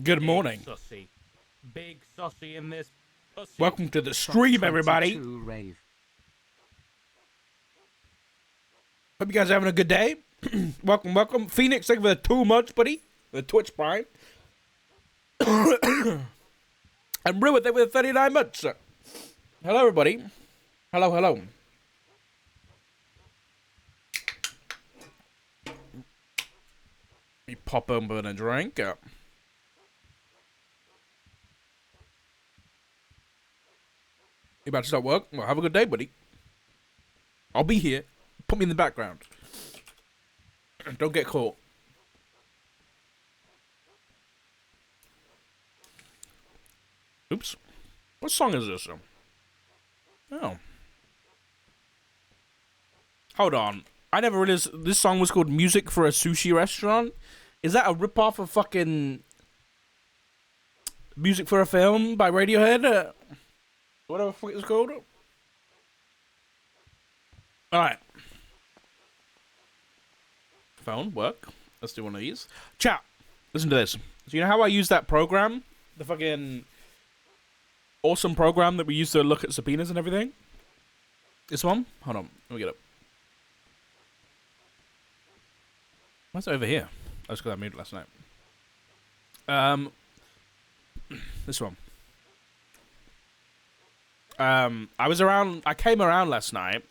Good morning. Sussy. Big sussy in this pussy. Welcome to the stream, everybody. Rave. Hope you guys are having a good day. welcome. Phoenix, thank you for the 2 months, buddy. The Twitch Prime. And Ruin, thank you for the 39 months. Hello, everybody. Hello. Let me pop open a drink. You about to start work? Well, have a good day, buddy. I'll be here. Put me in the background. Don't get caught. Oops. What song is this? Oh. Hold on. I never realized this song was called Music for a Sushi Restaurant. Is that a ripoff of fucking Music for a Film by Radiohead? Whatever the fuck it's called. Alright. Phone, work. Let's do one of these. Chat. Listen to this. So you know how I use that program? The fucking awesome program that we use to look at subpoenas and everything? This one? Hold on. Let me get it. Why's it over here? That's because I moved it last night. This one. I came around last night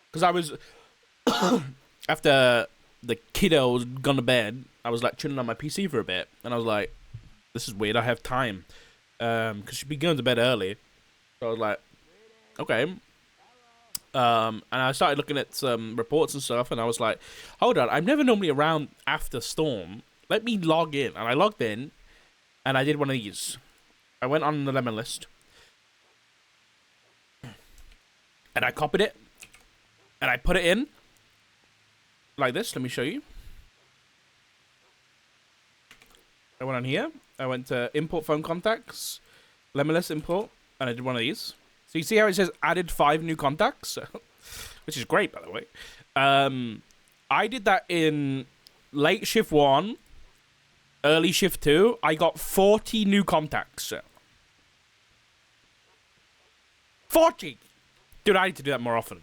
because I was after the kiddo was gone to bed. I was like chilling on my PC for a bit, and I was like, "This is weird. I have time," because she'd be going to bed early. So I was like, "Okay." And I started looking at some reports and stuff, and I was like, "Hold on, I'm never normally around after storm. Let me log in." And I logged in, and I did one of these. I went on the lemon list. And I copied it, and I put it in, like this. Let me show you. I went on here. I went to import phone contacts, Lemon import, and I did one of these. So you see how it says added 5 new contacts? Which is great, by the way. I did that in late shift 1, early shift 2. I got 40 new contacts. 40! Dude, I need to do that more often.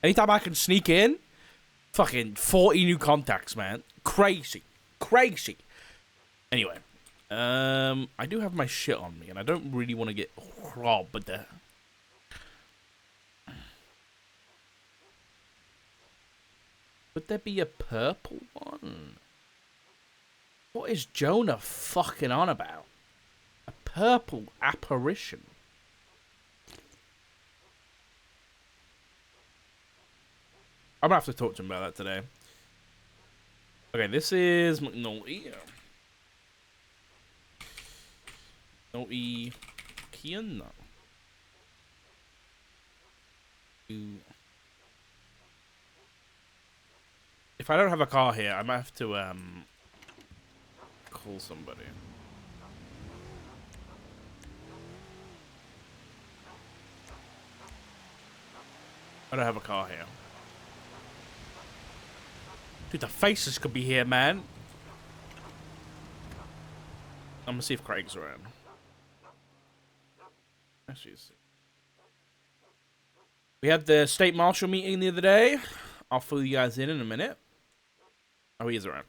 Anytime I can sneak in, fucking 40 new contacts, man. Crazy. Anyway, I do have my shit on me, and I don't really want to get robbed. Would there be a purple one? What is Jonah fucking on about? A purple apparition. I'm gonna have to talk to him about that today. Okay, this is McNulty. McNulty Kian. If I don't have a car here, I might have to call somebody. I don't have a car here. Dude, the faces could be here, man. I'm gonna see if Craig's around. Actually, we had the state marshal meeting the other day. I'll fill you guys in a minute. Oh, he is around.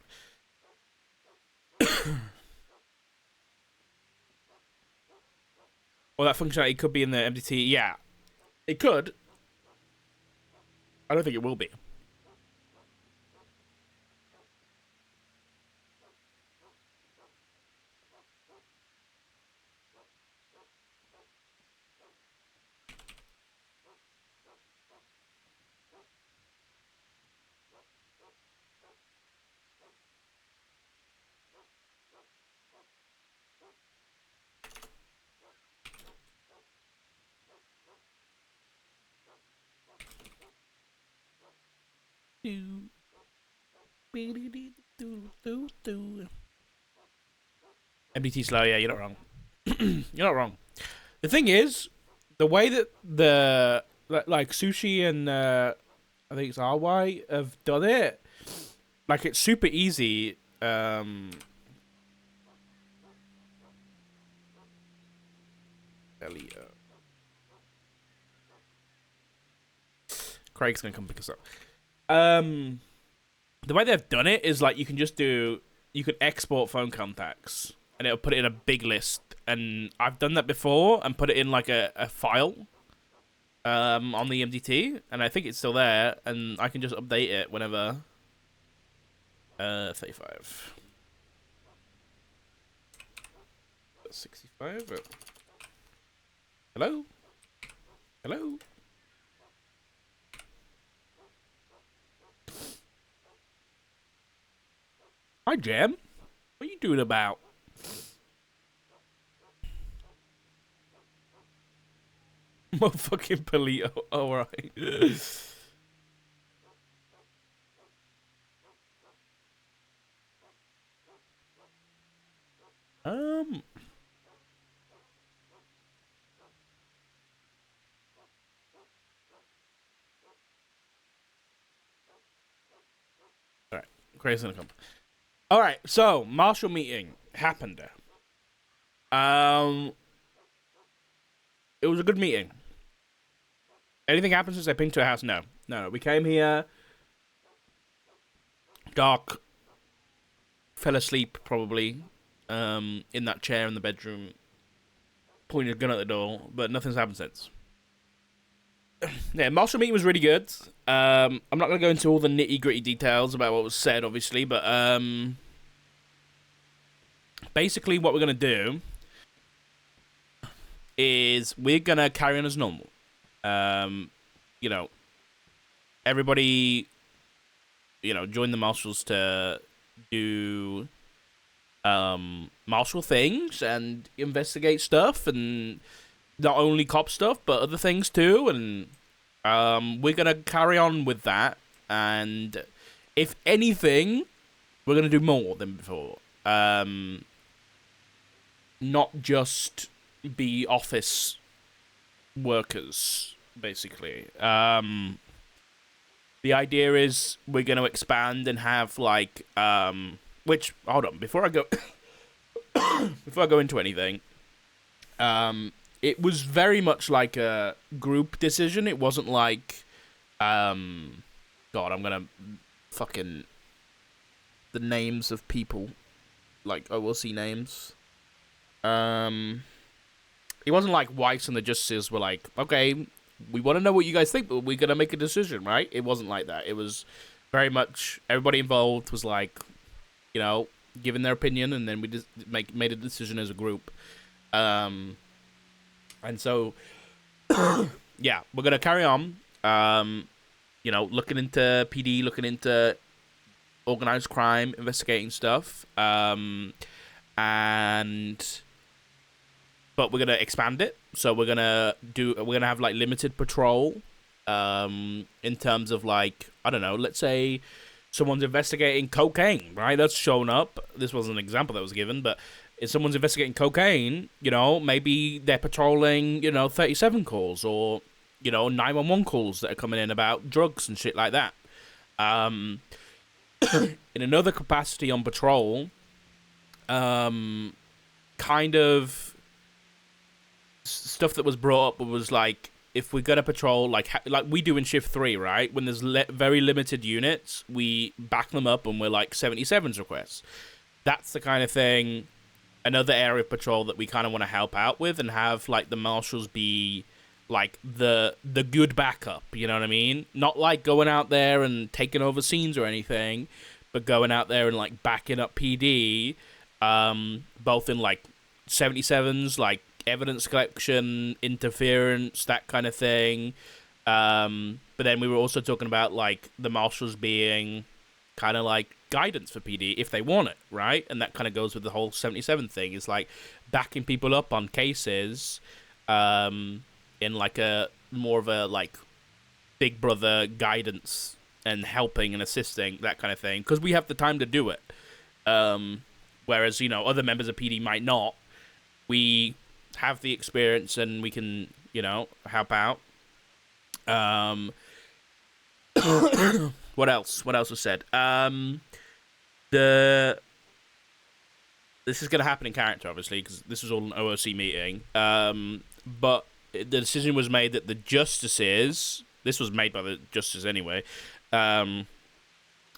Well, that functionality could be in the MDT. Yeah, it could. I don't think it will be. MDT slow, yeah, you're not wrong. You're not wrong. The thing is, the way that like Sushi and I think it's RY have done it, like it's super easy. Elio. Craig's gonna come pick us up. The way they've done it is like you can export phone contacts and it'll put it in a big list. And I've done that before and put it in like a file on the MDT, and I think it's still there, and I can just update it whenever. 35. 65. Hello? Hello? Hi, Jam. What are you doing about? Motherfucking Polito. Alright. Alright. Craig's gonna come. Alright, so Marshall meeting happened. It was a good meeting. Anything happened since I pinged to a house? No. No. We came here. Dark. Fell asleep, probably. In that chair in the bedroom. Pointed a gun at the door, but nothing's happened since. Yeah, Marshall meeting was really good. I'm not going to go into all the nitty-gritty details about what was said, obviously, but basically what we're going to do is we're going to carry on as normal. You know, everybody, join the marshals to do marshal things and investigate stuff, and not only cop stuff, but other things too, and we're going to carry on with that, and if anything, we're going to do more than before. Not just be office workers, basically. The idea is we're going to expand and have, like, which, hold on, before I go into anything, it was very much like a group decision. It wasn't like, God, I'm gonna fucking, the names of people, like, OLC names. It wasn't like Weiss and the Justices were like, okay, we want to know what you guys think, but we're gonna make a decision, right? It wasn't like that. It was very much, everybody involved was like, giving their opinion, and then we just made a decision as a group. And so, yeah, we're going to carry on, looking into PD, looking into organized crime, investigating stuff, but we're going to expand it. So we're going to have, like, limited patrol, in terms of, like, I don't know, let's say someone's investigating cocaine, right? That's shown up. This was an example that was given, but if someone's investigating cocaine, maybe they're patrolling, 37 calls or, 911 calls that are coming in about drugs and shit like that. In another capacity on patrol, kind of stuff that was brought up was like, if we're gonna patrol, like we do in Shift 3, right? When there's very limited units, we back them up and we're like 77's requests. That's the kind of thing, another area of patrol that we kind of want to help out with and have, like, the marshals be, like, the good backup, you know what I mean? Not, like, going out there and taking over scenes or anything, but going out there and, like, backing up PD, both in, like, 77's, like, evidence collection, interference, that kind of thing. But then we were also talking about, like, the marshals being kind of like guidance for PD if they want it, right? And that kind of goes with the whole 77 thing. Is like backing people up on cases, in like a more of a, like, big brother guidance and helping and assisting, that kind of thing, because we have the time to do it. Whereas, other members of PD might not. We have the experience and we can, help out. What else was said? This is going to happen in character, obviously, because this was all an OOC meeting. but the decision was made that the justices. This was made by the justice anyway, but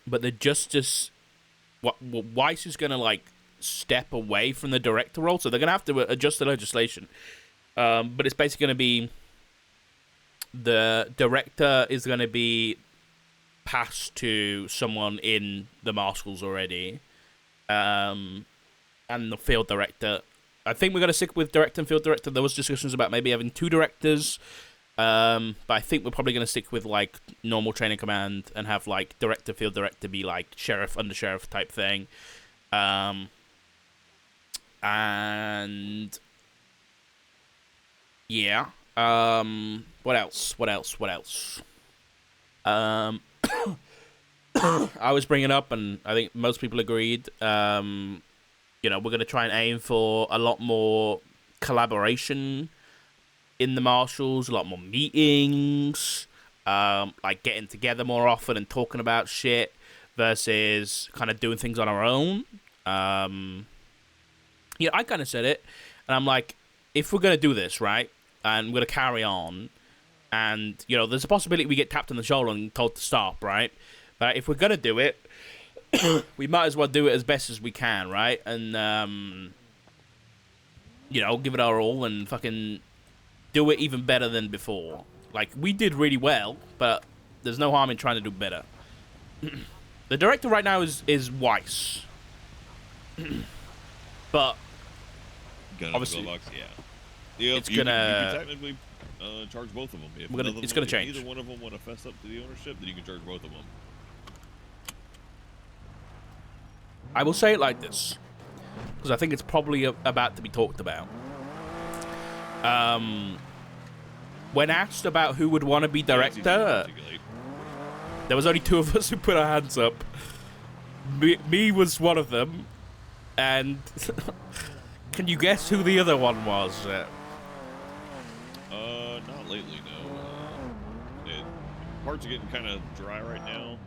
the justice. Weiss is gonna like step away from the director role, so they're gonna have to adjust the legislation. But it's basically gonna be the director is gonna be passed to someone in the marshals already, and the field director. I think we're gonna stick with director and field director. There was discussions about maybe having 2 directors, but I think we're probably gonna stick with like normal chain of command and have like director, field director be like sheriff, under sheriff type thing, and yeah. What else? I was bringing up, and I think most people agreed. You know, we're gonna try and aim for a lot more collaboration in the marshals, a lot more meetings, like getting together more often and talking about shit versus kind of doing things on our own. Yeah, I kind of said it, and I'm like, if we're gonna do this, right, and we're gonna carry on, and you know, there's a possibility we get tapped on the shoulder and told to stop, right? But if we're gonna do it, we might as well do it as best as we can, right? And you know, give it our all and fucking do it even better than before. Like, we did really well, but there's no harm in trying to do better. The director right now is Weiss. But obviously, yeah. Yep, it's you gonna can technically charge both of them. If it's gonna change. If either one of them want to fess up to the ownership, then you can charge both of them. I will say it like this, because I think it's probably about to be talked about. When asked about who would want to be director, there was only 2 of us who put our hands up. Me was one of them, and can you guess who the other one was? Not lately, no. Parts are getting kind of dry right now.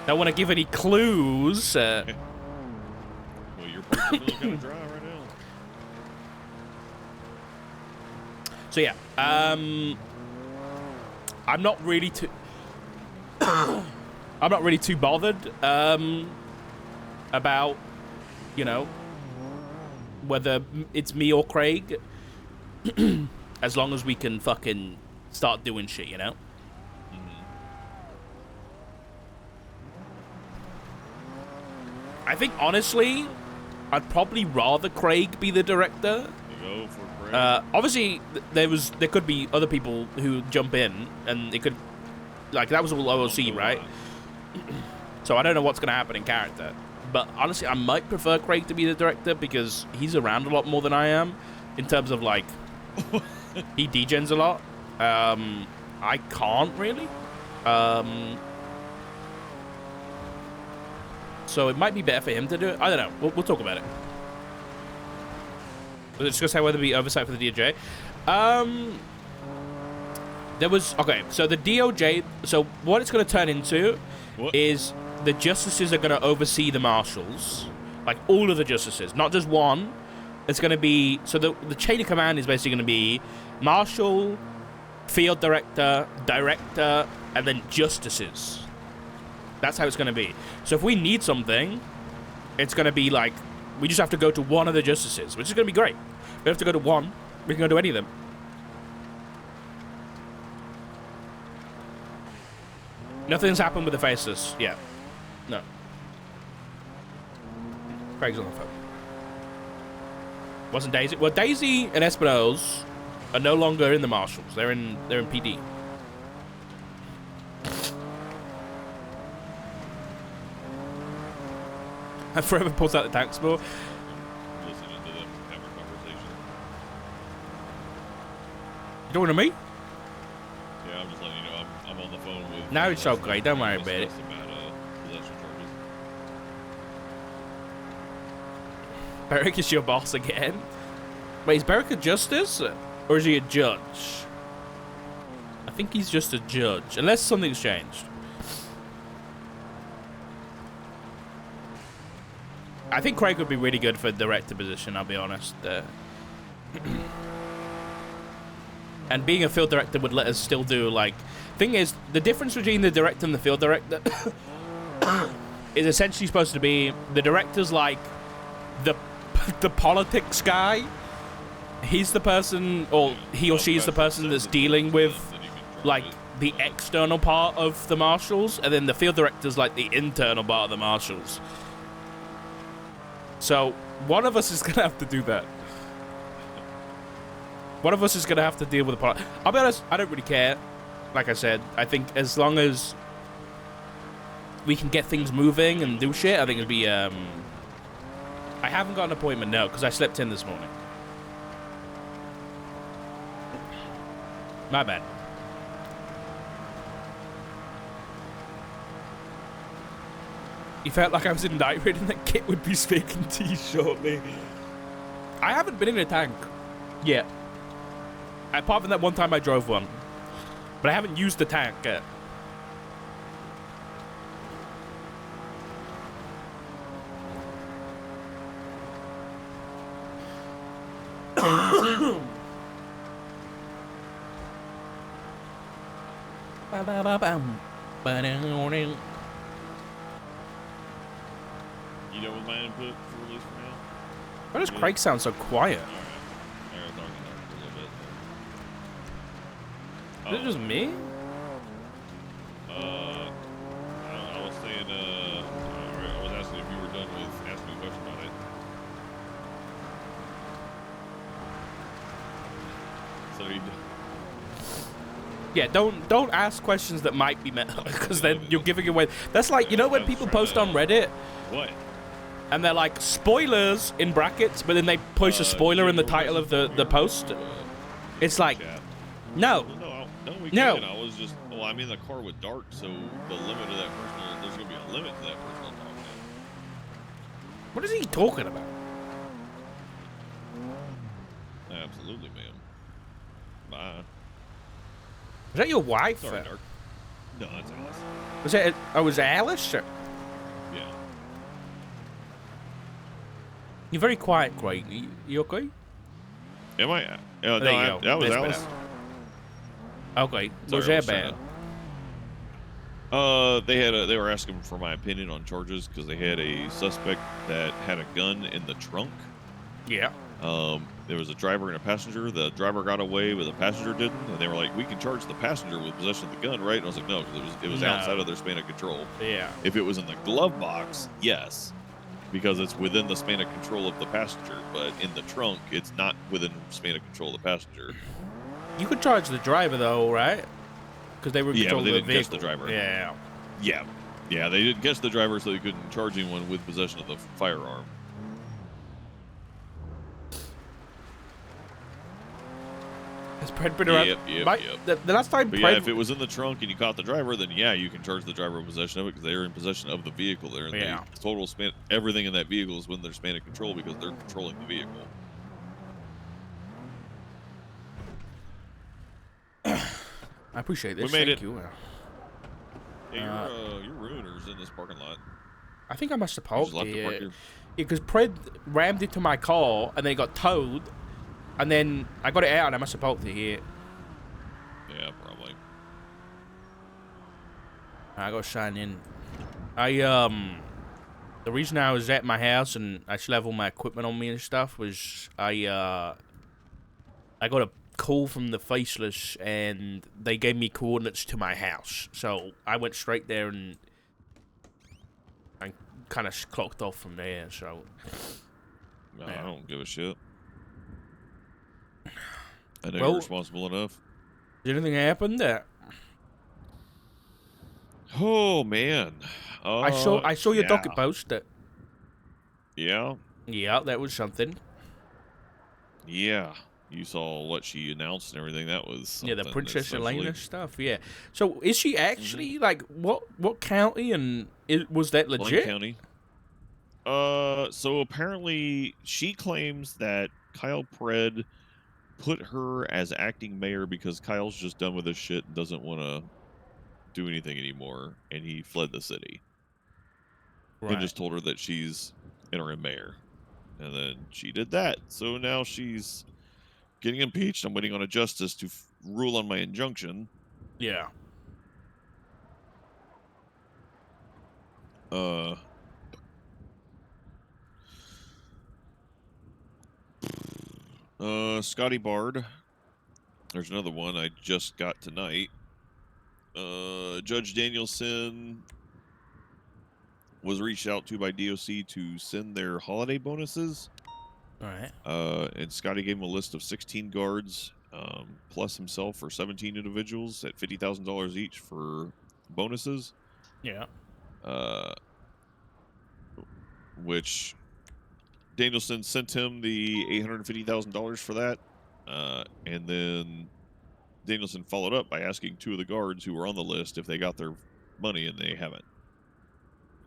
Don't want to give any clues. Well, your parts are feeling kind of dry right now. So yeah, I'm not really too. I'm not really too bothered about, you know, whether it's me or Craig, as long as we can fucking start doing shit, you know. I think honestly, I'd probably rather Craig be the director. Go for Craig. Obviously, there could be other people who jump in, and it could, like, that was all OOC, right? So I don't know what's gonna happen in character, but honestly, I might prefer Craig to be the director because he's around a lot more than I am, in terms of like, he degens a lot. I can't really. So it might be better for him to do it. I don't know. We'll talk about it. Let's discuss how whether to be oversight for the DOJ. There was... Okay, so the DOJ... So what it's going to turn into is the justices are going to oversee the marshals. Like, all of the justices. Not just one. It's going to be... So the chain of command is basically going to be marshal, field director, director, and then justices. That's how it's going to be. So if we need something, it's going to be like, we just have to go to one of the justices, which is going to be great. We have to go to one. We can go to any of them. Nothing's happened with the faceless yet. No. Craig's on the phone. Wasn't Daisy? Well, Daisy and Espinols are no longer in the marshals. They're in PD. I forever pulls out the tax bill. Listening to them have a conversation. You talking to me? Yeah, I'm just letting you know I'm on the phone with... No, it's okay. Don't worry about it. Possession charges. Beric is your boss again? Wait, is Beric a justice? Or is he a judge? I think he's just a judge. Unless something's changed. I think Craig would be really good for the director position, I'll be honest. And being a field director would let us still do, like... Thing is, the difference between the director and the field director is essentially supposed to be the director's like the politics guy. He's the person, or he or she is the person that's dealing with, like, the external part of the marshals, and then the field director's like the internal part of the marshals. So, one of us is going to have to do that. One of us is going to have to deal with the part. I'll be honest, I don't really care. Like I said, I think as long as we can get things moving and do shit, I think it'll be, I haven't got an appointment, no, because I slept in this morning. My bad. You felt like I was in night raid and that Kit would be speaking to you shortly. I haven't been in a tank yet. Apart from that one time I drove one. But I haven't used the tank yet. You know, with my input for release for now. Why does Craig sound so quiet? Alright, talk for a little bit. Is it just me? I was saying, I was asking if you were done with asking a question about it. So you. Yeah, don't ask questions that might be met, because then you're giving away. That's like, you know when people post on Reddit What? and they're like spoilers in brackets, but then they push a spoiler in the title of the post. It's like, no. We No. can. I was just, well, I'm in the car with Dark, so the limit of that personal, there's going to be a limit to that personal talk now. What is he talking about? Absolutely, ma'am. Bye. Was that your wife? Sorry, Dark. No, that's Alice. Was that? Oh, was it Alice? Yeah. You're very quiet, Craig. You okay? Am I? There No, you go. that was That's Alice. better. Okay. Sorry, Was I that was bad? trying they were asking for my opinion on charges because they had a suspect that had a gun in the trunk. Yeah. There was a driver and a passenger. The driver got away, but the passenger didn't. And they were like, "We can charge the passenger with possession of the gun, right?" And I was like, "No, because it was No. outside of their span of control. Yeah. If it was in the glove box, yes, because it's within the span of control of the passenger. But in the trunk, it's not within span of control of the passenger." You could charge the driver though, right? Because they were in Yeah, control but they of the didn't catch vehicle. the driver. Yeah. Yeah, they didn't catch the driver, so they couldn't charge anyone with possession of the firearm. Has Pred been around? Yep. The last time But Pred... yeah, if it was in the trunk and you caught the driver, then yeah, you can charge the driver with possession of it because they're in possession of the vehicle. They're in Yeah. the total span. Everything in that vehicle is within their span of control because they're controlling the vehicle. I appreciate this. We made Thank it. you. Yeah, your ruiner's in this parking lot. I think I must have You parked just left the park it. here. Because Pred rammed into my car and then it got towed. And then I got it out and I must have parked it here. Yeah, probably. I got to sign in. The reason I was at my house and I still have all my equipment on me and stuff was I got a call from the Faceless and they gave me coordinates to my house. So I went straight there and I kind of clocked off from there, so... No, Yeah. I don't give a shit. I know Well- you're responsible enough. Did anything happen there? Oh man, I saw your yeah. docket post. Yeah, Yeah, that was something. yeah. You saw what she announced and everything. That was Yeah, the something, Princess especially- Elena stuff. Yeah. So is she actually like what county and was that Blaine legit? County. So apparently she claims that Kyle Pred put her as acting mayor because Kyle's just done with this shit and doesn't want to do anything anymore, and he fled the city. Right. And just told her that she's interim mayor, and then she did that. So now she's getting impeached. I'm waiting on a justice to rule on my injunction. Yeah. Scotty Bard. There's another one I just got tonight. Judge Danielson was reached out to by DOC to send their holiday bonuses. All right. And Scotty gave him a list of 16 guards, plus himself for 17 individuals at $50,000 each for bonuses. Yeah. Which Danielson sent him the $850,000 for that. And then Danielson followed up by asking 2 of the guards who were on the list if they got their money, and they haven't.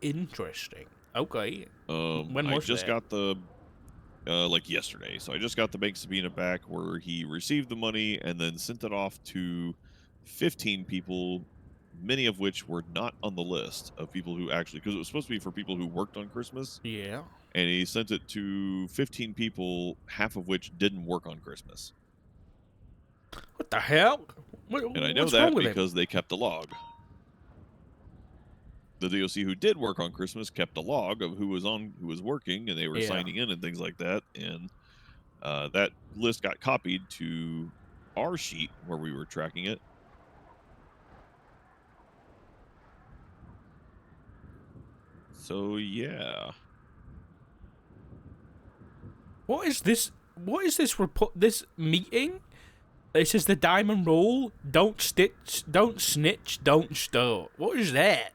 Interesting. Okay. When I was just that? got the like yesterday. So I just got the bank subpoena back where he received the money and then sent it off to 15 people, many of which were not on the list of people who actually, because it was supposed to be for people who worked on Christmas. Yeah. And he sent it to 15 people, half of which didn't work on Christmas. What the hell? And I know What's wrong that with him? because they kept a log. The DOC who did work on Christmas kept a log of who was working, and they were Yeah. signing in and things like that. And that list got copied to our sheet where we were tracking it. So yeah. What is this? What is this report? This meeting? It says the diamond rule: don't stitch, don't snitch, don't steal. What is that?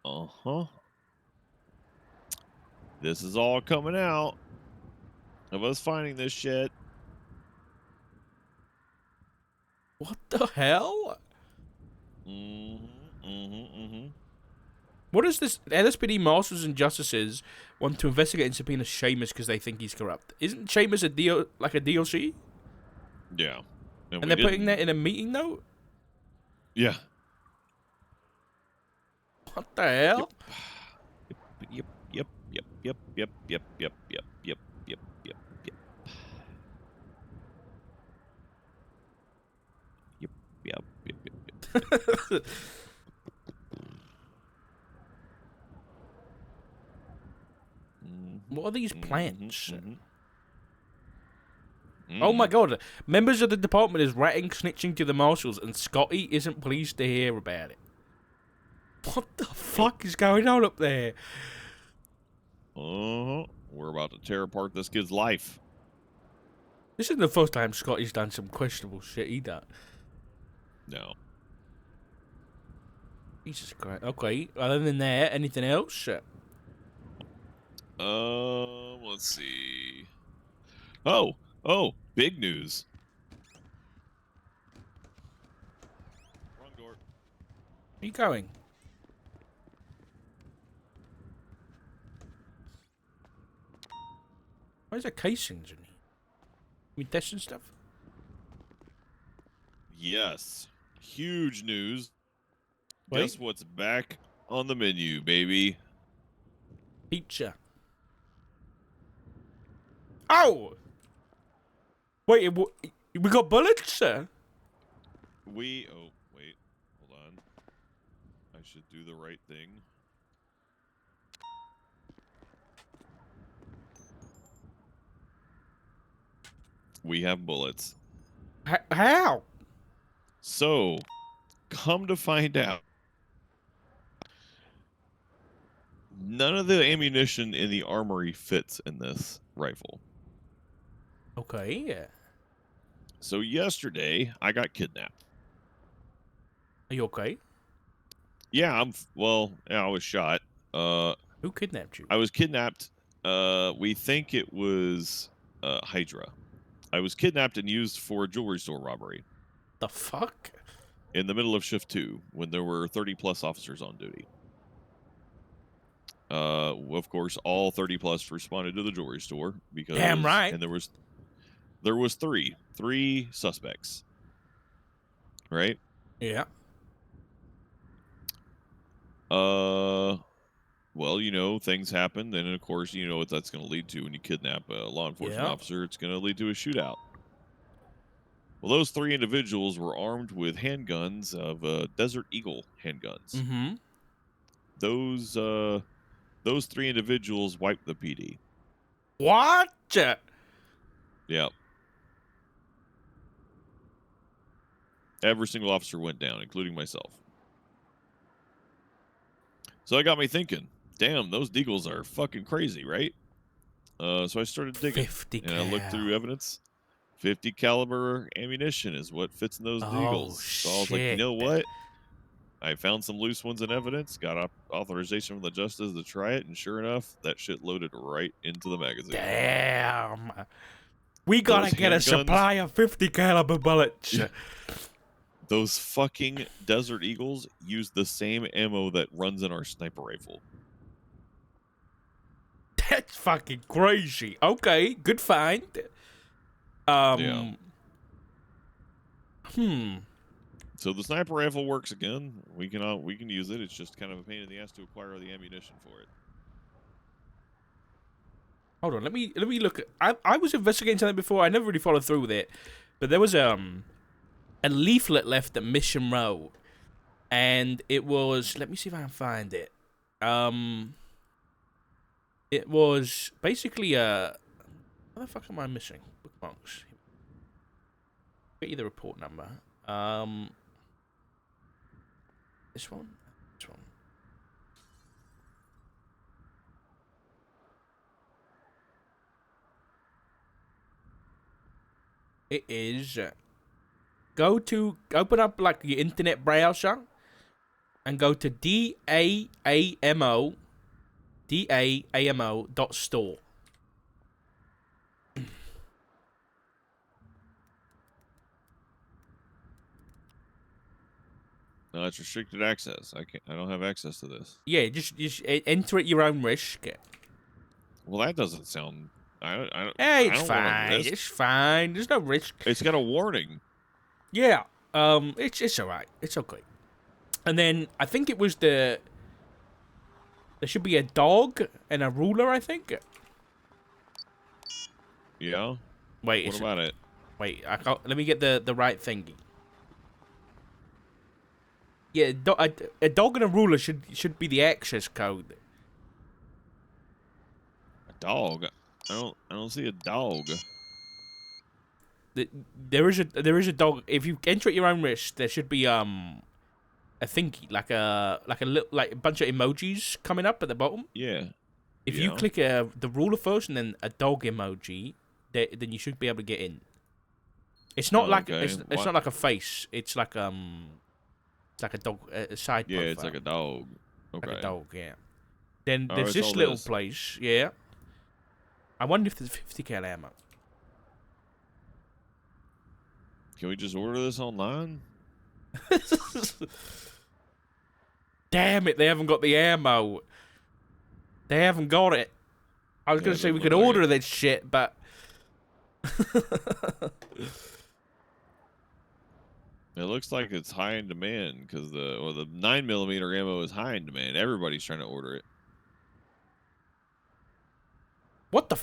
Uh-huh. This is all coming out of us finding this shit. What the hell? What is this? LSPD marshals and justices want to investigate and subpoena Seamus because they think he's corrupt. Isn't Seamus a DOC? Yeah. And they're putting that in a meeting note? Yeah. What the hell? Yep. What are these plants? Oh my god. Members of the department is ratting snitching to the marshals and Scotty isn't pleased to hear about it. What the fuck is going on up there? We're about to tear apart this kid's life. This isn't the first time Scotty's done some questionable shit either. No. Jesus Christ. Okay. Other than that, anything else? Let's see. Oh, big news. Wrong door. Where are you going? Where's the casings in here? You testing stuff? Yes. Huge news. Wait. Guess what's back on the menu, baby? Pizza. Oh! Wait, we got bullets? Oh, wait. Hold on. I should do the right thing. We have bullets. How? So, come to find out, none of the ammunition in the armory fits in this rifle. Okay, yeah. So yesterday, I got kidnapped. Are you okay? Yeah, I was shot. Who kidnapped you? I was kidnapped. We think it was Hydra. I was kidnapped and used for a jewelry store robbery The fuck? in the middle of shift 2 when there were 30 plus officers on duty. Of course, all 30 plus responded to the jewelry store because Damn right. And there was three suspects. Right? Yeah. Well, things happen, and of course, you know what that's going to lead to when you kidnap a law enforcement officer. It's going to lead to a shootout. Well, those 3 individuals were armed with handguns of Desert Eagle handguns. Mm-hmm. Those 3 individuals wiped the PD. What? Yeah. Every single officer went down, including myself. So that got me thinking, damn, those deagles are fucking crazy, right? So I started digging. 50 and I looked through evidence. 50 caliber ammunition is what fits in those deagles. Oh, So I was like, you shit. know what? I found some loose ones in evidence, got authorization from the justice to try it, and sure enough, that shit loaded right into the magazine. Damn. We gotta Those get a handguns- supply of 50 caliber bullets. Yeah. Those fucking Desert Eagles use the same ammo that runs in our sniper rifle. That's fucking crazy. Okay, good find. Yeah. Hmm. So the sniper rifle works again. We can use it. It's just kind of a pain in the ass to acquire the ammunition for it. Hold on, let me look at. I was investigating something before. I never really followed through with it, but there was a leaflet left at Mission Row, and it was. Let me see if I can find it. It was basically a. What the fuck am I missing? Bookmarks. Get you the report number. This one. This one. It is. Open up like your internet browser, and go to DAAMO.store. No, it's restricted access. I don't have access to this. Yeah, just enter at your own risk. Well, that doesn't sound. I don't Hey, I it's don't wanna fine. risk. It's fine. There's no risk. It's got a warning. Yeah. It's alright. It's okay. And then I think it was there should be a dog and a ruler, I think. Yeah. Wait, What about it? wait, let me get the right thingy. Yeah, a dog and a ruler should be the access code. A dog. I don't see a dog. There is a dog. If you enter at your own risk, there should be a thingy like a bunch of emojis coming up at the bottom. Yeah. If you click the ruler first and then a dog emoji, then you should be able to get in. It's not like okay. it's not like a face. It's like a dog, a side Yeah, profile. it's like a dog. Okay. Like a dog, yeah. Then Oh, there's it's this all little this. place, yeah. I wonder if there's 50 cal ammo. Can we just order this online? Damn it, they haven't got the ammo. They haven't got it. I was Yeah, going it to say we doesn't could look like order this shit, but... It looks like it's high in demand because the 9mm ammo is high in demand. Everybody's trying to order it. What the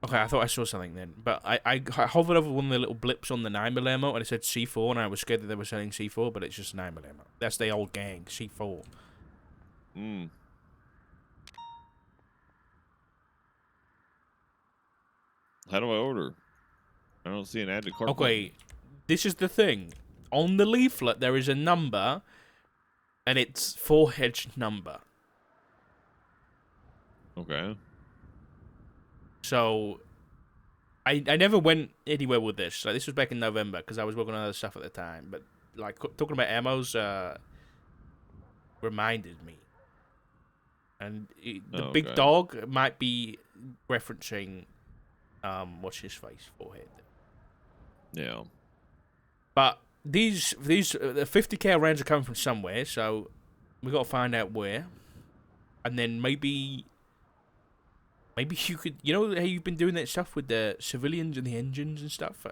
Okay, I thought I saw something then. But I hovered over one of the little blips on the 9mm ammo and it said C4 and I was scared that they were selling C4, but it's just 9mm ammo. That's the old gang, C4. Hmm. How do I order? I don't see an add to cart. Okay, this is the thing. On the leaflet, there is a number, and it's forehead number. Okay. So, I never went anywhere with this. Like, this was back in November, because I was working on other stuff at the time. But, like, talking about ammos reminded me. And the big Okay. dog might be referencing, what's his face, forehead. Yeah. But these 50 cal rounds are coming from somewhere, so we got to find out where, and then maybe you could, you know how you've been doing that stuff with the civilians and the engines and stuff.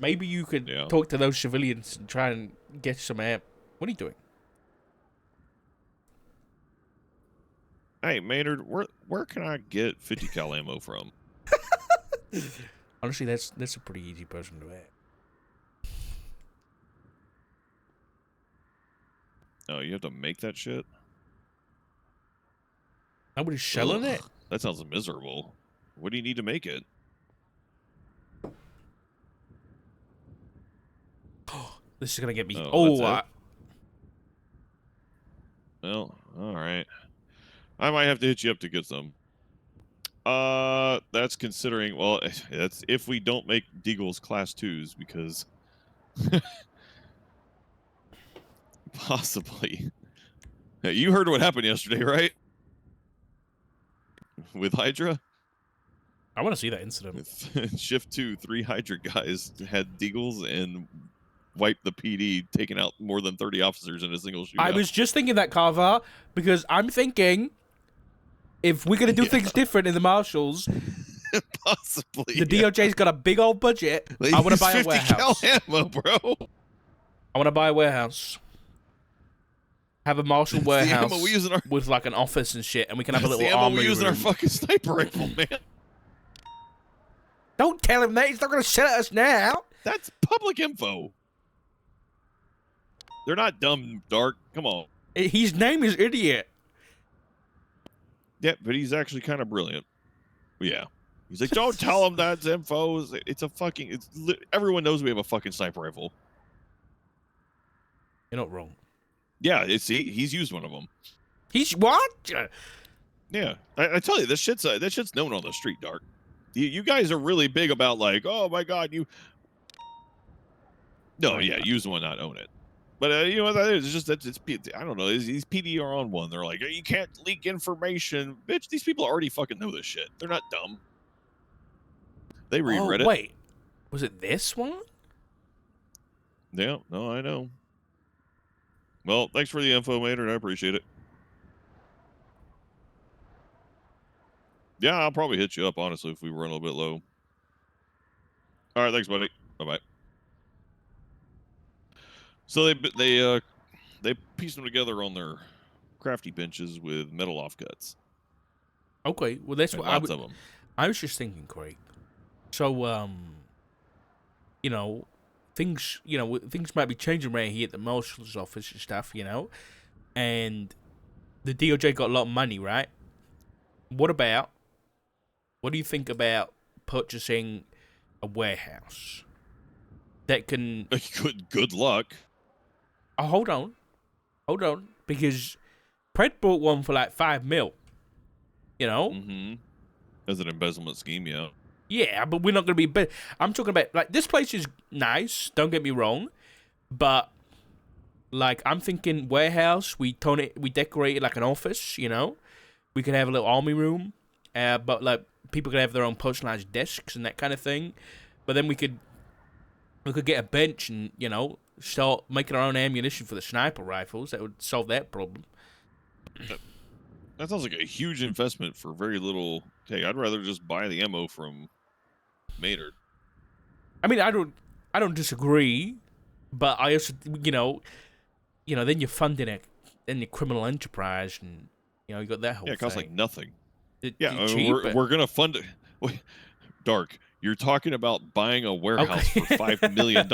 Maybe you could talk to those civilians and try and get some air. What are you doing? Hey Maynard, where can I get 50 cal ammo from? Honestly, that's a pretty easy person to add. Oh, you have to make that shit? Nobody's selling it. Ugh, that sounds miserable. What do you need to make it? This is gonna get me. Oh, that's it? Well, all right. I might have to hit you up to get some. That's considering. Well, that's if we don't make Deagle's class 2s, because possibly. Hey, you heard what happened yesterday, right? With Hydra? I want to see that incident. Shift 2, 3 Hydra guys had Deagles and wiped the PD, taking out more than 30 officers in a single shootout. I was just thinking that, Carver, because I'm thinking if we're gonna do things different in the marshals, possibly the DOJ's got a big old budget. I want to buy a 50 warehouse. cal ammo, bro. I want to buy a warehouse. Have a marshal warehouse we use in our, with like an office and shit, and we can have a little the ammo armory we use in room. our fucking sniper rifle, man. Don't tell him that. He's not going to sell it us now. That's public info. They're not dumb, Dark. Come on. His name is Idiot. Yeah, but he's actually kind of brilliant. Yeah. He's like, don't tell him that's info. It's a fucking... everyone knows we have a fucking sniper rifle. You're not wrong. Yeah, he's used one of them. He's what? Yeah, I tell you, this shit's known on the street, Dark. You guys are really big about like, oh my god, you. No, yeah, use one, not own it. But you know what that is? It's just that it's I don't know. These PD are on one. They're like, you can't leak information, bitch. These people already fucking know this shit. They're not dumb. They read Reddit. Wait, was it this one? Yeah, no, I know. Well, thanks for the info, Maynard. I appreciate it. Yeah, I'll probably hit you up, honestly, if we run a little bit low. All right, thanks, buddy. Bye-bye. So they pieced them together on their crafty benches with metal offcuts. Okay, well that's what lots of them. I was just thinking, Craig. So you know, things might be changing around here at the marshal's office and stuff, you know, and the DOJ got a lot of money, right? What do you think about purchasing a warehouse that can? Good luck. Oh, hold on, because Pred bought one for like $5 million. You know, As an embezzlement scheme, yeah. Yeah, but we're not gonna be. I'm talking about like this place is nice. Don't get me wrong, but like I'm thinking warehouse. We decorate it like an office. You know, we could have a little army room, but like people could have their own personalized desks and that kind of thing. But then we could get a bench and start making our own ammunition for the sniper rifles. That would solve that problem. That sounds like a huge investment for very little. Hey, I'd rather just buy the ammo from Maynard. I mean, I don't disagree, but I also, then you're funding it in the criminal enterprise, and you got that whole. Yeah, it costs like nothing. Cheap, we're gonna fund it. Wait, Dark, you're talking about buying a warehouse for $5 million.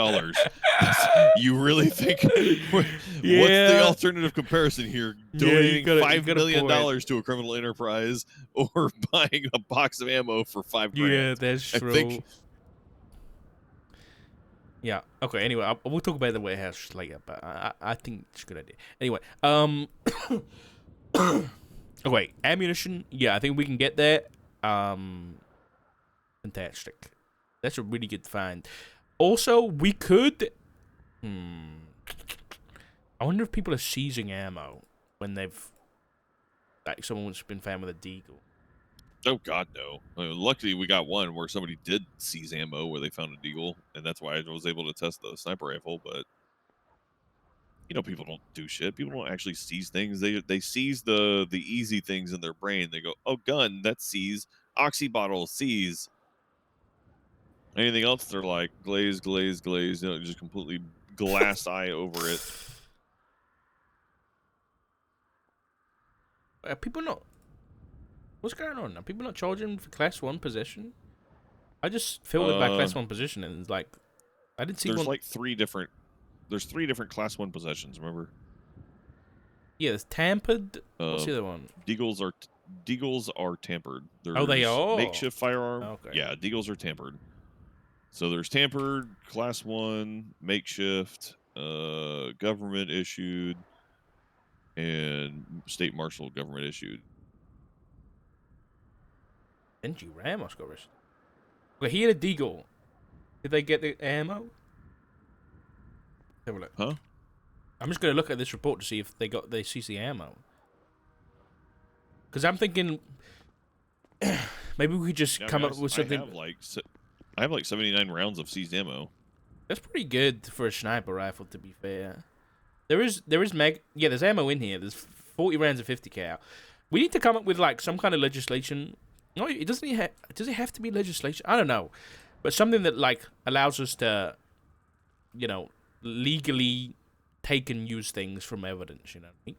You really think? What's the alternative comparison here? Donating $5 million to a criminal enterprise, or buying a box of ammo for $5 grand? Yeah, that's true. Yeah. Okay. Anyway, we'll talk about the warehouse later, but I think it's a good idea. Anyway, okay, ammunition. Yeah, I think we can get that. Fantastic. That's a really good find. Also, we could. I wonder if people are seizing ammo when someone's been found with a deagle. Oh God, no! Luckily, we got one where somebody did seize ammo where they found a deagle, and that's why I was able to test the sniper rifle. But people don't do shit. People don't actually seize things. They seize the easy things in their brain. They go, oh, gun, that's seize. Oxy bottle, seize. Anything else, they're like glaze, just completely glass eye over it. Are people not? What's going on? Are people not charging for class 1 possession? I just filtered by class 1 position, and like, I didn't see There's one. like three different class 1 possessions. Remember? Yeah, there's tampered. What's Uh, the other one? deagles are tampered. Oh, they There's are. makeshift firearm. Okay. Yeah, deagles are tampered. So there's tampered, class 1, makeshift, government issued, and state marshal government issued. NG Ramos got arrested. Okay, he had a deagle. Did they get the ammo? Have a look. Huh? I'm just gonna look at this report to see if they got the CC ammo. Because I'm thinking maybe we could just Now, come guys, up with something. I have like 79 rounds of seized ammo. That's pretty good for a sniper rifle, to be fair. There's ammo in here. There's 40 rounds of 50 cal. We need to come up with like some kind of legislation. No, it doesn't. Does it have to be legislation? I don't know, but something that like allows us to, legally take and use things from evidence. You know what I mean?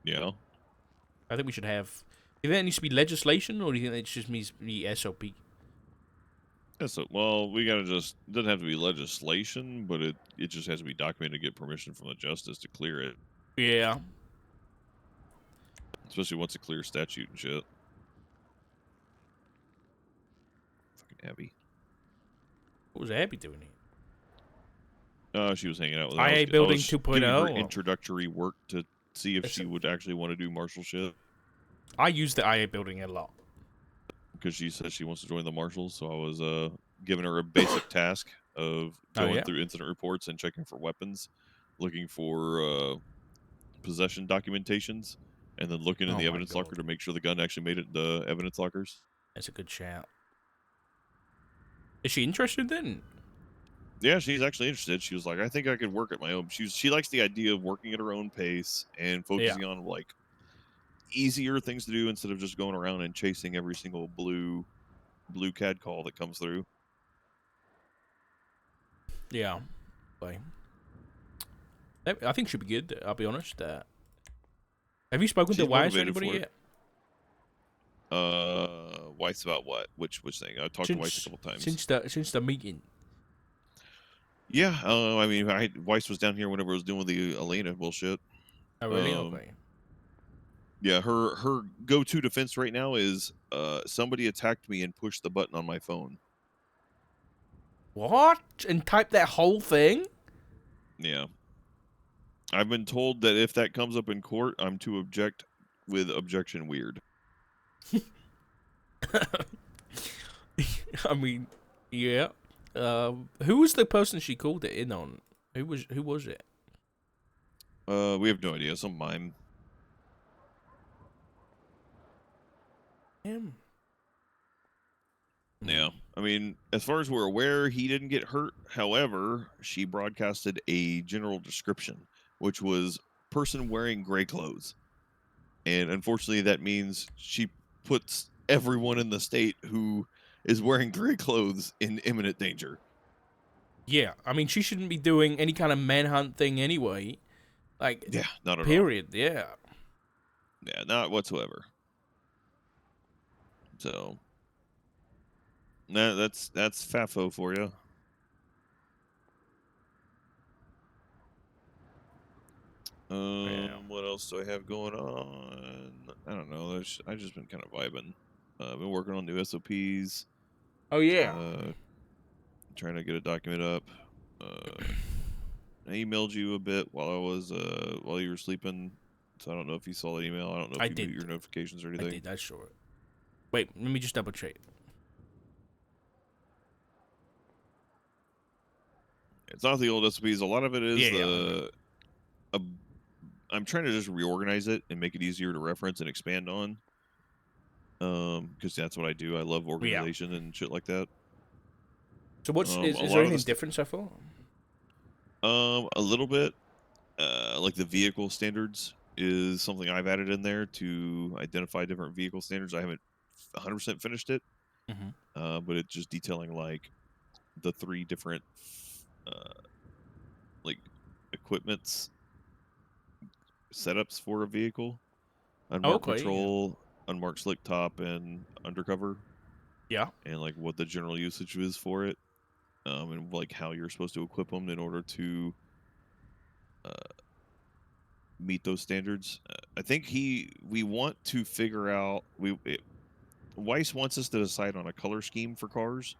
Yeah. I think we should have. Do you think it needs to be legislation, or do you think it just needs to be SOP? Yeah, so, well, we gotta just, it doesn't have to be legislation, but it just has to be documented to get permission from the justice to clear it. Yeah. Especially once it clears statute and shit. Fucking Abby. What was Abby doing here? She was hanging out with IA Building 2.0. Giving her introductory work to see if she would actually want to do marshal shit. I use the IA Building a lot. Because she says she wants to join the marshals, so I was giving her a basic task of going through incident reports and checking for weapons, looking for possession documentations, and then looking in the evidence locker to make sure the gun actually made it the evidence lockers. That's a good shout. Is she interested then? Yeah, she's actually interested. She was like, I think I could work at my own. She likes the idea of working at her own pace and focusing on like easier things to do instead of just going around and chasing every single blue CAD call that comes through. Yeah. Like, I think she'd be good, I'll be honest. Have you spoken to Weiss or anybody yet? Weiss about what? Which thing? I talked to Weiss a couple times. Since the meeting. Yeah, I mean, Weiss was down here whenever I was doing the Elena bullshit. Oh, really? Okay. Yeah, her go-to defense right now is somebody attacked me and pushed the button on my phone. What? And type that whole thing? Yeah. I've been told that if that comes up in court, I'm to object with objection weird. I mean, yeah. Who was the person she called it in on? Who was it? We have no idea. Some mime. Him. Yeah. I mean, as far as we're aware, he didn't get hurt. However, she broadcasted a general description, which was person wearing gray clothes. And unfortunately, that means she puts everyone in the state who is wearing gray clothes in imminent danger. Yeah, I mean, she shouldn't be doing any kind of manhunt thing anyway. Like, yeah, not at period. all. Yeah. Yeah, not whatsoever. So, that's FAFO for you. What else do I have going on? I don't know. I've just been kind of vibing. I've been working on new SOPs. Oh yeah. Trying to get a document up. I emailed you a bit while I was while you were sleeping. So I don't know if you saw the email. I don't know if you got your notifications or anything. I did. That's short. Wait, let me just double check. It's not the old SOPs. A lot of it is I'm trying to just reorganize it and make it easier to reference and expand on. Because that's what I do. I love organization and shit like that. So is there anything different so far? A little bit. Like the vehicle standards is something I've added in there to identify different vehicle standards. I haven't 100% finished it, but it's just detailing like the 3 different like equipments setups for a vehicle: unmarked patrol, unmarked slick top, and undercover. Yeah. and like what the general usage is for it, and like how you're supposed to equip them in order to meet those standards. I think we want to figure out Weiss wants us to decide on a color scheme for cars.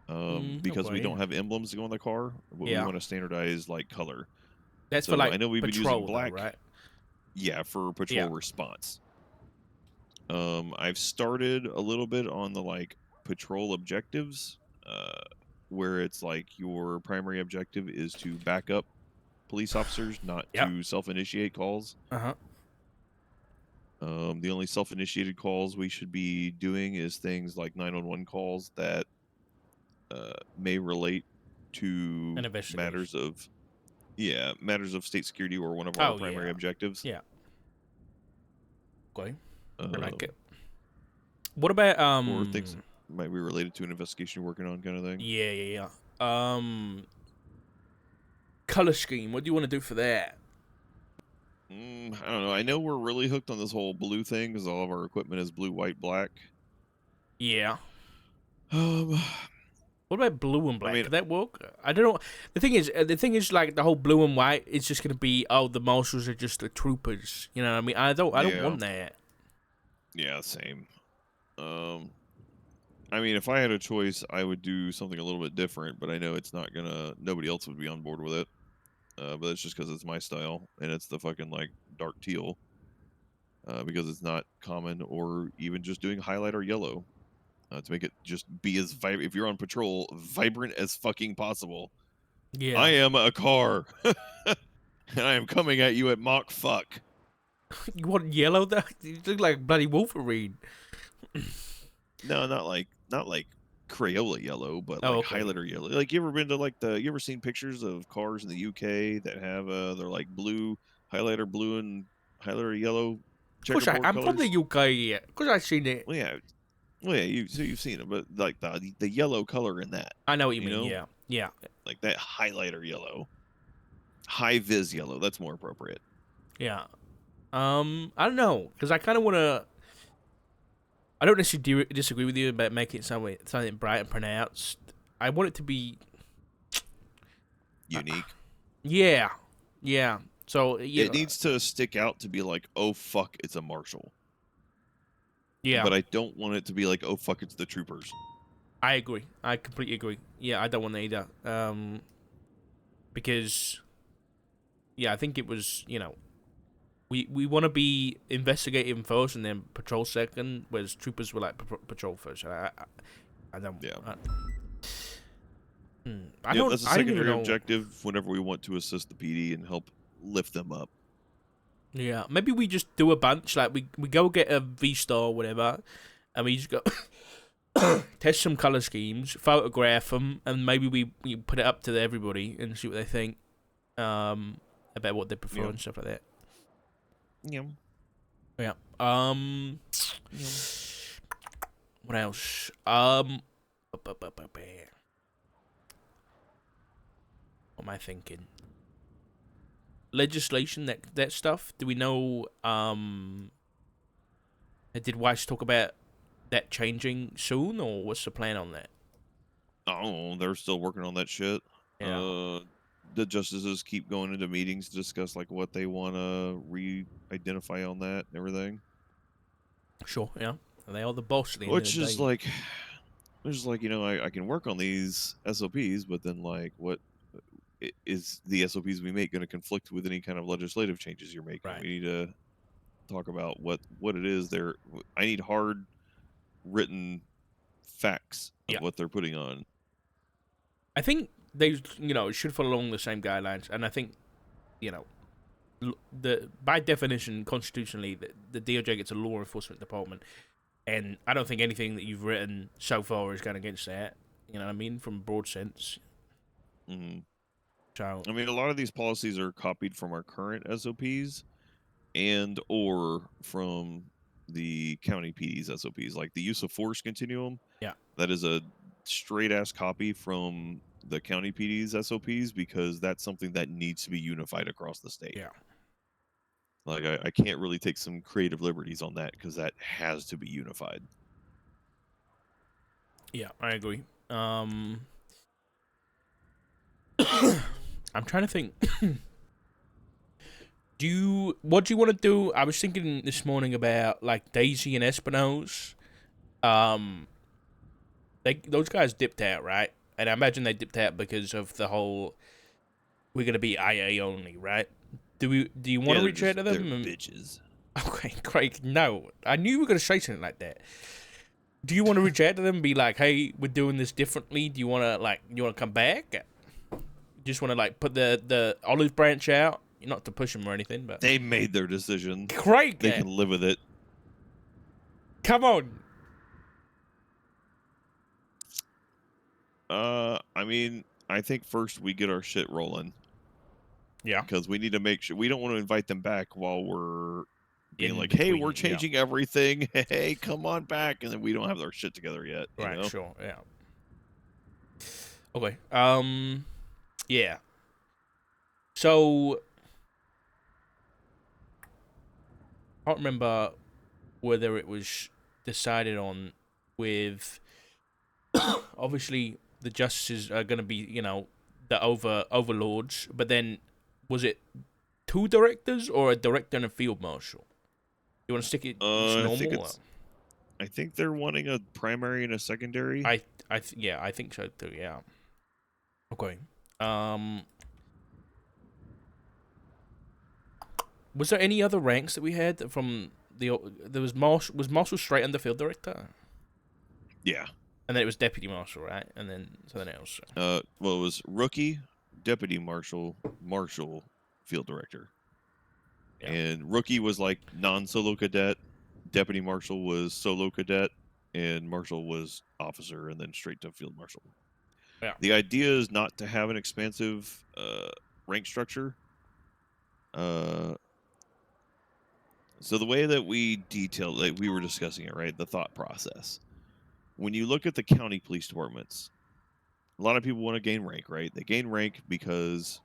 Because we Okay. don't have emblems to go on the car, but we Yeah. want to standardize like color. That's for So like I know we've been using patrol, though, black, right? yeah, for patrol Yeah. response. I've started a little bit on the like patrol objectives, where it's like your primary objective is to back up police officers, not Yeah. to self-initiate calls. Uh-huh. The only self-initiated calls we should be doing is things like 911 calls that may relate to An investigation. matters of state security or one of our Oh, primary yeah. objectives. Yeah. Okay. I like Um, it. What about, or things that might be related to an investigation you're working on, kind of thing. Yeah. Color scheme. What do you want to do for that? I don't know. I know we're really hooked on this whole blue thing because all of our equipment is blue, white, black. Yeah. Um, What about blue and black? mean, Could that work? I don't know. The thing is, like the whole blue and white. It's just gonna be, oh, the marshals are just the troopers. You know what I mean? I don't Yeah. want that. yeah, same. I mean, if I had a choice, I would do something a little bit different, but I know it's not gonna. Nobody else would be on board with it. But it's just because it's my style, and it's the fucking like dark teal. Because it's not common, or even just doing highlight or yellow, to make it just be as vibrant. If you're on patrol, vibrant as fucking possible. Yeah. I am a car, and I am coming at you at Mach fuck. You want yellow? Though? You look like bloody Wolverine. No, not like Crayola yellow, but like okay. highlighter yellow. Like you ever seen pictures of cars in the UK that have they're like blue blue and highlighter yellow Of course, checkerboard I'm from colors? the UK. Yeah. Of course, I've seen it. Well, yeah, you've seen it, but like the yellow color in that, I know what you mean. know? Yeah. Like that highlighter yellow, high vis yellow. That's more appropriate. Yeah. I don't know, because I kind of want to. I don't necessarily disagree with you about making it something bright and pronounced. I want it to be Unique. Yeah. So It needs to stick out to be like, oh fuck, it's a marshal. Yeah. But I don't want it to be like, oh fuck, it's the troopers. I agree. I completely agree. Yeah, I don't want that either. Because I think it was, we want to be investigating first and then patrol second, whereas troopers were like patrol first. I don't. Yeah. I don't. That's a I don't even secondary know. objective whenever we want to assist the PD and help lift them up. Yeah, maybe we just do a bunch. Like we go get a V-Star or whatever, and we just go test some color schemes, photograph them, and maybe we put it up to everybody and see what they think about what they prefer and stuff like that. Yeah. Yeah. What else? What am I thinking? Legislation, that stuff. Do we know? Did Weiss talk about that changing soon, or what's the plan on that? Oh, they're still working on that shit. Yeah. The justices keep going into meetings to discuss like what they want to re-identify on that and everything. Sure. Yeah. They are the boss. At the end Which of the is day. like, I can work on these SOPs, but then like, what is the SOPs we make going to conflict with any kind of legislative changes you're making? Right. We need to talk about what it is there. I need hard written facts of what they're putting on. I think they, should follow along the same guidelines, and I think, by definition, constitutionally, the DOJ gets a law enforcement department, and I don't think anything that you've written so far is going against that. You know what I mean, from a broad sense. Mm-hmm. So I mean, a lot of these policies are copied from our current SOPs, and or from the county PD's SOPs, like the use of force continuum. Yeah, that is a straight ass copy from the county PD's SOPs because that's something that needs to be unified across the state. Yeah. Like I can't really take some creative liberties on that because that has to be unified. Yeah, I agree. I'm trying to think. What do you want to do? I was thinking this morning about like Daisy and Espino's. Um, those guys dipped out, right? And I imagine they dipped out because of the whole we're gonna be IA only, right? Do you want to reach out to they're them? bitches. Okay, Craig. No, I knew you were gonna say something like that. Do you want to reach out to them and be like, "Hey, we're doing this differently. Do you want to come back? Just want to like put the olive branch out, not to push them or anything, but They made their decision. Craig, They can live with it. come on." I mean, I think first we get our shit rolling. Yeah. Because we need to make sure we don't want to invite them back while we're being In like, "Hey, between, we're yeah. changing everything. Hey, come on back," and then we don't have our shit together yet. You Right. know? Sure. Yeah. Okay. Yeah. So I don't remember whether it was decided on with obviously the justices are going to be, the overlords, but then was it two directors or a director and a field marshal? You want to stick it just normal? I think they're wanting a primary and a secondary. Yeah, I think so too. Yeah. Okay. Um. Was there any other ranks that we had from the? There was Marshall straight under field director, Yeah. and then it was deputy marshal, right? And then something else. Well, it was rookie, deputy marshal, field director. Yeah. And rookie was like non-solo cadet, deputy marshal was solo cadet, and marshal was officer, and then straight to field marshal. Yeah. The idea is not to have an expansive rank structure. So the way that we detailed, like we were discussing it, right? The thought process. When you look at the county police departments, a lot of people want to gain rank, right? They gain rank because